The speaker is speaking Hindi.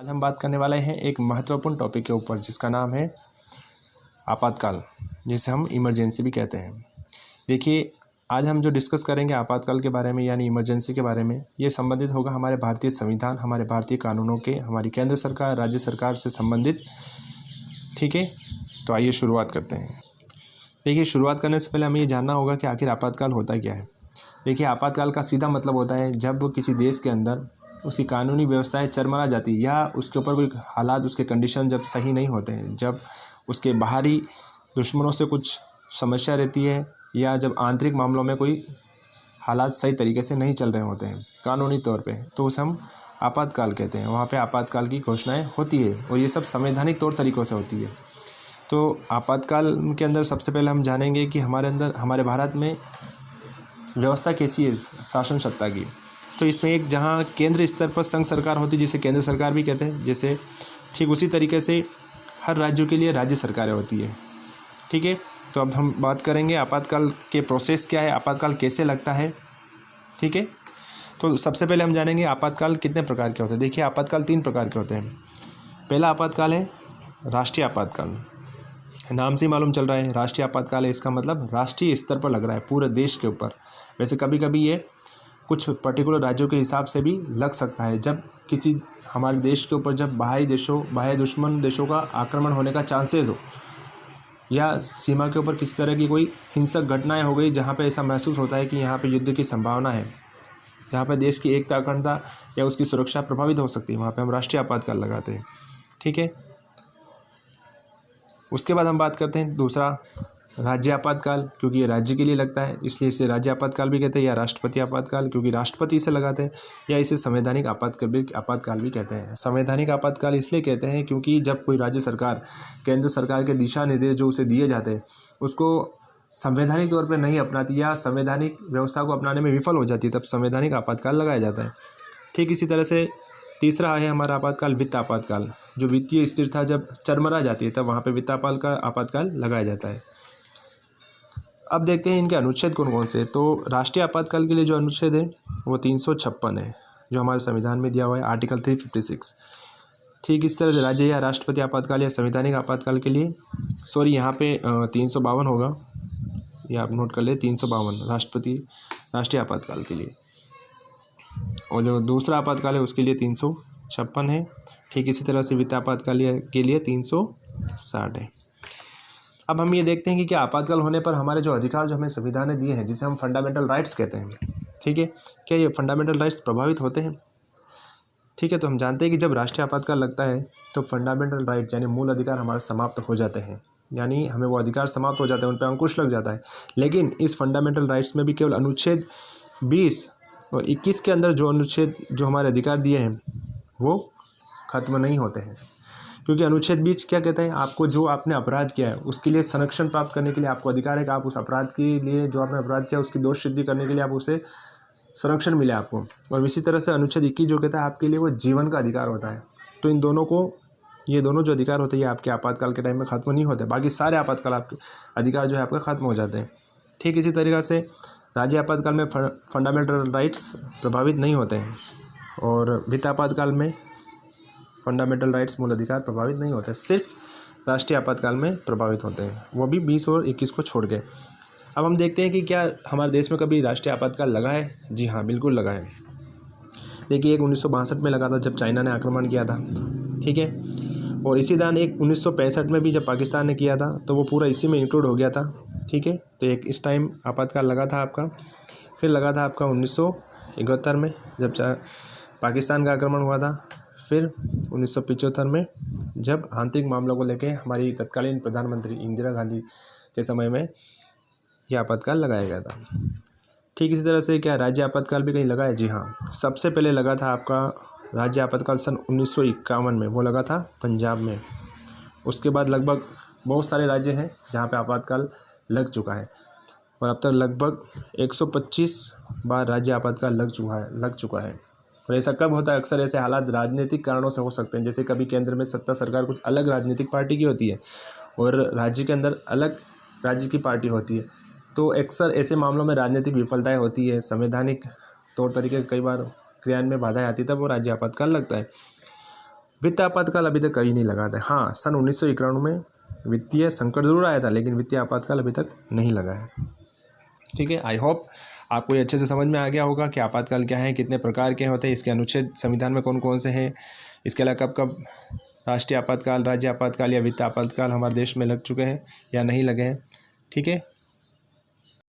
आज हम बात करने वाले हैं एक महत्वपूर्ण टॉपिक के ऊपर जिसका नाम है आपातकाल, जिसे हम इमरजेंसी भी कहते हैं। देखिए, आज हम जो डिस्कस करेंगे आपातकाल के बारे में यानी इमरजेंसी के बारे में, ये संबंधित होगा हमारे भारतीय संविधान, हमारे भारतीय कानूनों के, हमारी केंद्र सरकार, राज्य सरकार से संबंधित। ठीक है, तो आइए शुरुआत करते हैं। देखिए, शुरुआत करने से पहले हमें ये जानना होगा कि आखिर आपातकाल होता क्या है। देखिए, आपातकाल का सीधा मतलब होता है जब किसी देश के अंदर उसकी कानूनी व्यवस्थाएं चरमरा जाती है या उसके ऊपर कोई हालात, उसके कंडीशन जब सही नहीं होते हैं, जब उसके बाहरी दुश्मनों से कुछ समस्या रहती है या जब आंतरिक मामलों में कोई हालात सही तरीके से नहीं चल रहे होते हैं कानूनी तौर पे, तो उसे हम आपातकाल कहते हैं। वहाँ पे आपातकाल की घोषणाएं होती है और ये सब संवैधानिक तौर तरीक़ों से होती है। तो आपातकाल के अंदर सबसे पहले हम जानेंगे कि हमारे भारत में व्यवस्था कैसी है शासन सत्ता की। तो इसमें एक जहाँ केंद्र स्तर पर संघ सरकार होती है जिसे केंद्र सरकार भी कहते हैं, जैसे ठीक उसी तरीके से हर राज्यों के लिए राज्य सरकारें होती है। ठीक है, तो अब हम बात करेंगे आपातकाल के प्रोसेस क्या है, आपातकाल कैसे लगता है। ठीक है, तो सबसे पहले हम जानेंगे आपातकाल कितने प्रकार के होते हैं। देखिए, आपातकाल 3 प्रकार के होते हैं। पहला आपातकाल है राष्ट्रीय आपातकाल। नाम से ही मालूम चल रहा है राष्ट्रीय आपातकाल है, इसका मतलब राष्ट्रीय स्तर पर लग रहा है, पूरे देश के ऊपर। वैसे कभी कभी ये कुछ पर्टिकुलर राज्यों के हिसाब से भी लग सकता है। जब किसी हमारे देश के ऊपर जब बाह्य दुश्मन देशों का आक्रमण होने का चांसेस हो या सीमा के ऊपर किसी तरह की कोई हिंसक घटनाएं हो गई जहां पे ऐसा महसूस होता है कि यहाँ पे युद्ध की संभावना है, जहाँ पे देश की एकता अखंडता या उसकी सुरक्षा प्रभावित हो सकती है, वहाँ पे हम राष्ट्रीय आपातकाल लगाते हैं। ठीक है, उसके बाद हम बात करते हैं दूसरा राज्य आपातकाल, क्योंकि ये राज्य के लिए लगता है इसलिए इसे राज्य आपातकाल भी कहते हैं, या राष्ट्रपति आपातकाल क्योंकि राष्ट्रपति इसे लगाते हैं, या इसे संवैधानिक आपातकाल भी कहते हैं। संवैधानिक आपातकाल इसलिए कहते हैं क्योंकि जब कोई राज्य सरकार केंद्र सरकार के दिशा निर्देश जो उसे दिए जाते हैं उसको संवैधानिक तौर पर नहीं अपनाती या संवैधानिक व्यवस्था को अपनाने में विफल हो जाती है, तब संवैधानिक आपातकाल लगाया जाता है। ठीक इसी तरह से तीसरा है हमारा आपातकाल वित्त आपातकाल। जो वित्तीय स्थिरता जब चरमरा जाती है तब वहाँ पर वित्त आपातकाल लगाया जाता है। अब देखते हैं इनके अनुच्छेद कौन कौन से। तो राष्ट्रीय आपातकाल के लिए जो अनुच्छेद है वो 356 है, जो हमारे संविधान में दिया हुआ है, आर्टिकल 356। ठीक इस तरह से राज्य या राष्ट्रपति आपातकाल या संवैधानिक आपातकाल के लिए, सॉरी यहाँ पे 352 होगा, ये आप नोट कर ले, 352 राष्ट्रीय आपातकाल के लिए, और जो दूसरा आपातकाल है उसके लिए 356 है। ठीक इसी तरह से वित्त आपातकाल के लिए 360 है। अब हम ये देखते हैं कि क्या आपातकाल होने पर हमारे जो अधिकार जो हमें संविधान ने दिए हैं, जिसे हम फंडामेंटल राइट्स कहते हैं, ठीक है, क्या ये फंडामेंटल राइट्स प्रभावित होते हैं। ठीक है, तो हम जानते हैं कि जब राष्ट्रीय आपातकाल लगता है तो फंडामेंटल राइट यानी मूल अधिकार हमारे समाप्त हो जाते हैं, यानी हमें वो अधिकार समाप्त हो जाते हैं, उन पर अंकुश लग जाता है। लेकिन इस फंडामेंटल राइट्स में भी केवल अनुच्छेद 20 और 21 के अंदर जो अनुच्छेद जो हमारे अधिकार दिए हैं वो खत्म नहीं होते हैं, क्योंकि अनुच्छेद 20 क्या कहता है, आपको जो आपने अपराध किया है उसके लिए संरक्षण प्राप्त करने के लिए आपको अधिकार है कि आप उस अपराध के लिए जो आपने अपराध किया उसकी दोष सिद्धि करने के लिए आप उसे संरक्षण मिले आपको। और इसी तरह से अनुच्छेद 21 जो कहता है आपके लिए वो जीवन का अधिकार होता है। तो इन दोनों को, ये दोनों जो अधिकार होते हैं ये आपके आपातकाल के टाइम में खत्म नहीं होते, बाकी सारे आपातकाल आपके अधिकार जो है आपका खत्म हो जाते हैं। ठीक इसी तरीक़े से राज्य आपातकाल में फंडामेंटल राइट्स प्रभावित नहीं होते हैं और वित्त आपातकाल में फंडामेंटल राइट्स मूल अधिकार प्रभावित नहीं होते, सिर्फ राष्ट्रीय आपातकाल में प्रभावित होते हैं, वो भी 20 और 21 को छोड़ के। अब हम देखते हैं कि क्या हमारे देश में कभी राष्ट्रीय आपातकाल लगा है। जी हाँ, बिल्कुल लगा है। देखिए, एक 1962 में लगा था जब चाइना ने आक्रमण किया था। ठीक है, और इसी दौरान एक 1965 में भी जब पाकिस्तान ने किया था तो वो पूरा इसी में इंक्लूड हो गया था। ठीक है, तो एक इस टाइम आपातकाल लगा था आपका। फिर लगा था आपका 1971 में जब पाकिस्तान का आक्रमण हुआ था। फिर 1975 में जब आंतरिक मामलों को लेकर हमारी तत्कालीन प्रधानमंत्री इंदिरा गांधी के समय में यह आपातकाल लगाया गया था। ठीक इसी तरह से क्या राज्य आपातकाल भी कहीं लगा है। जी हाँ, सबसे पहले लगा था आपका राज्य आपातकाल सन 1951 में, वो लगा था पंजाब में। उसके बाद लगभग बहुत सारे राज्य हैं जहाँ पे आपातकाल लग चुका है और अब तक लगभग 125 बार राज्य आपातकाल लग चुका है। और ऐसा कब होता है, अक्सर ऐसे हालात राजनीतिक कारणों से हो सकते हैं, जैसे कभी केंद्र में सत्ता सरकार कुछ अलग राजनीतिक पार्टी की होती है और राज्य के अंदर अलग राज्य की पार्टी होती है, तो अक्सर ऐसे मामलों में राजनीतिक विफलताएं होती है, संवैधानिक तौर तरीके कई बार क्रियान्वयन में बाधाएं आती है, तब वो राज्य आपातकाल लगता है। वित्त आपातकाल अभी तक कहीं नहीं लगा था। हाँ, सन 1991 में वित्तीय संकट ज़रूर आया था, लेकिन वित्तीय आपातकाल अभी तक नहीं लगा है। ठीक है, आई होप आपको ये अच्छे से समझ में आ गया होगा कि आपातकाल क्या है, कितने प्रकार के होते हैं, इसके अनुच्छेद संविधान में कौन कौन से हैं, इसके अलावा कब कब राष्ट्रीय आपातकाल, राज्य आपातकाल या वित्त आपातकाल हमारे देश में लग चुके हैं या नहीं लगे हैं। ठीक है।